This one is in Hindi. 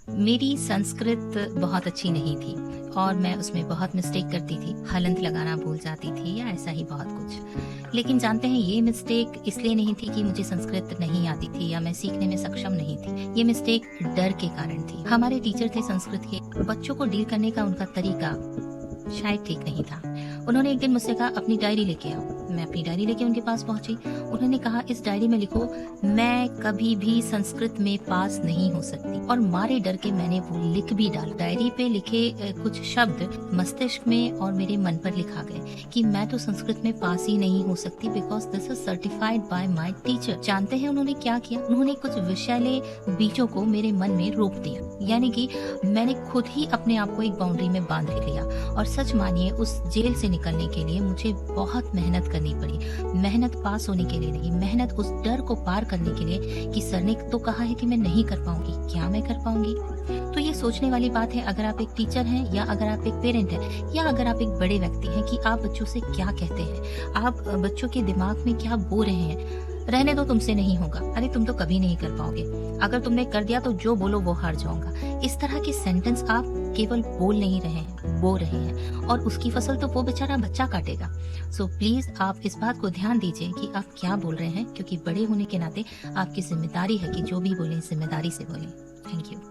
मेरी संस्कृत बहुत अच्छी नहीं थी और मैं उसमें बहुत मिस्टेक करती थी। हलंत लगाना भूल जाती थी या ऐसा ही बहुत कुछ। लेकिन जानते हैं, ये मिस्टेक इसलिए नहीं थी कि मुझे संस्कृत नहीं आती थी या मैं सीखने में सक्षम नहीं थी। ये मिस्टेक डर के कारण थी। हमारे टीचर थे संस्कृत के, बच्चों को डील करने का उनका तरीका शायद ठीक नहीं था। उन्होंने एक दिन मुझसे कहा, अपनी डायरी लेके आओ। मैं अपनी डायरी लेके उनके पास पहुंची। उन्होंने कहा, इस डायरी में लिखो, मैं कभी भी संस्कृत में पास नहीं हो सकती। और मारे डर के मैंने वो लिख भी डाला। डायरी पे लिखे कुछ शब्द मस्तिष्क में और मेरे मन पर लिखा गए कि मैं तो संस्कृत में पास ही नहीं हो सकती, because this is certified by my teacher. जानते हैं उन्होंने क्या किया? उन्होंने कुछ विषैले बीजों को मेरे मन में रोप दिया। यानी कि मैंने खुद ही अपने आप को एक बाउंड्री में बांध लिया। और सच मानिए, उस जेल से निकलने के लिए मुझे बहुत मेहनत करनी पड़ी। मेहनत पास होने के लिए नहीं, मेहनत उस डर को पार करने के लिए कि सर ने तो कहा है कि मैं नहीं कर पाऊंगी, क्या मैं कर पाऊंगी? तो ये सोचने वाली बात है, अगर आप एक टीचर हैं या अगर आप एक पेरेंट हैं या अगर आप एक बड़े व्यक्ति हैं, कि आप बच्चों से क्या कहते हैं, आप बच्चों के दिमाग में क्या बो रहे हैं। रहने दो, तुमसे नहीं होगा, अरे तुम तो कभी नहीं कर पाओगे, अगर तुमने कर दिया तो जो बोलो वो हार जाऊंगा। इस तरह के सेंटेंस आप केवल बोल नहीं रहे हैं, बो रहे हैं, और उसकी फसल तो वो बेचारा बच्चा काटेगा। सो प्लीज आप इस बात को ध्यान दीजिए कि आप क्या बोल रहे हैं, क्योंकि बड़े होने के नाते आपकी जिम्मेदारी है कि जो भी बोलें जिम्मेदारी से बोलें। Thank you.